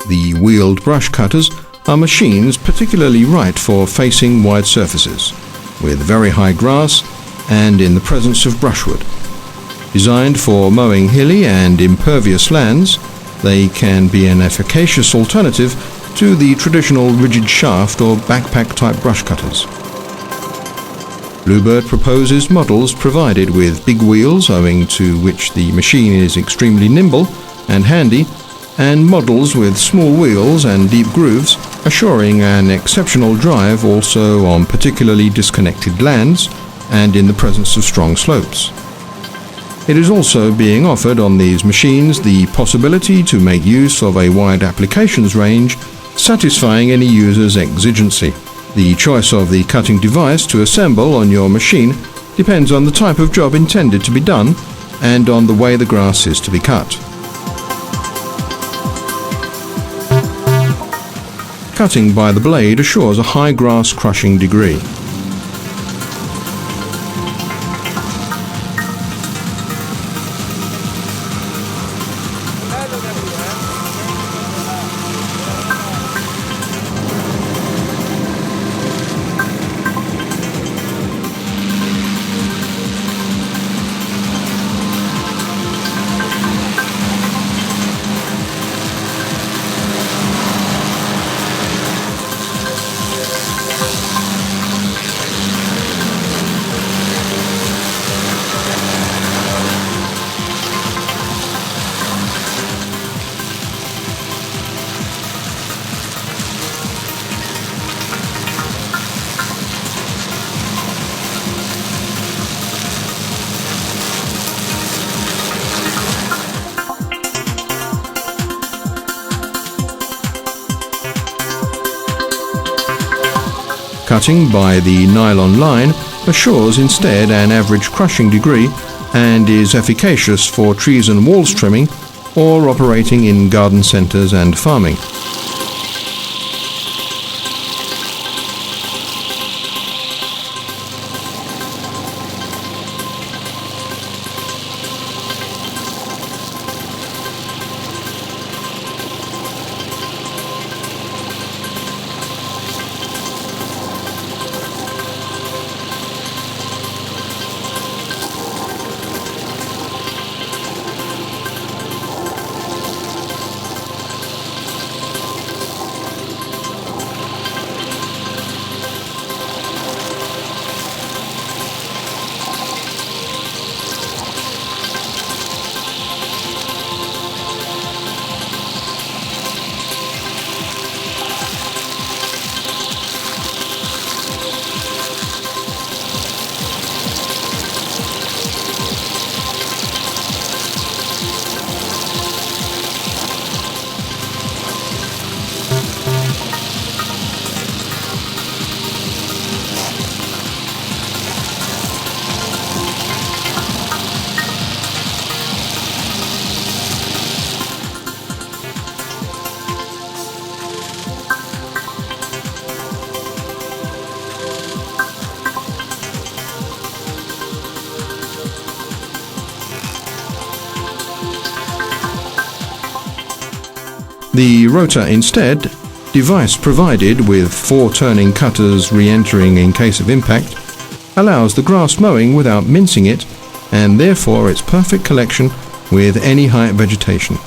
The wheeled brush cutters are machines particularly right for facing wide surfaces, with very high grass and in the presence of brushwood. Designed for mowing hilly and impervious lands, they can be an efficacious alternative to the traditional rigid shaft or backpack type brush cutters. Bluebird proposes models provided with big wheels, owing to which the machine is extremely nimble and handy, and models with small wheels and deep grooves, assuring an exceptional drive also on particularly disconnected lands and in the presence of strong slopes. It is also being offered on these machines the possibility to make use of a wide applications range, satisfying any user's exigency. The choice of the cutting device to assemble on your machine depends on the type of job intended to be done and on the way the grass is to be cut. Cutting by the blade assures a high grass crushing degree. Cutting by the nylon line assures instead an average crushing degree and is efficacious for trees and walls trimming or operating in garden centres and farming. The rotor instead, device provided with 4 turning cutters re-entering in case of impact, allows the grass mowing without mincing it and therefore its perfect collection with any height vegetation.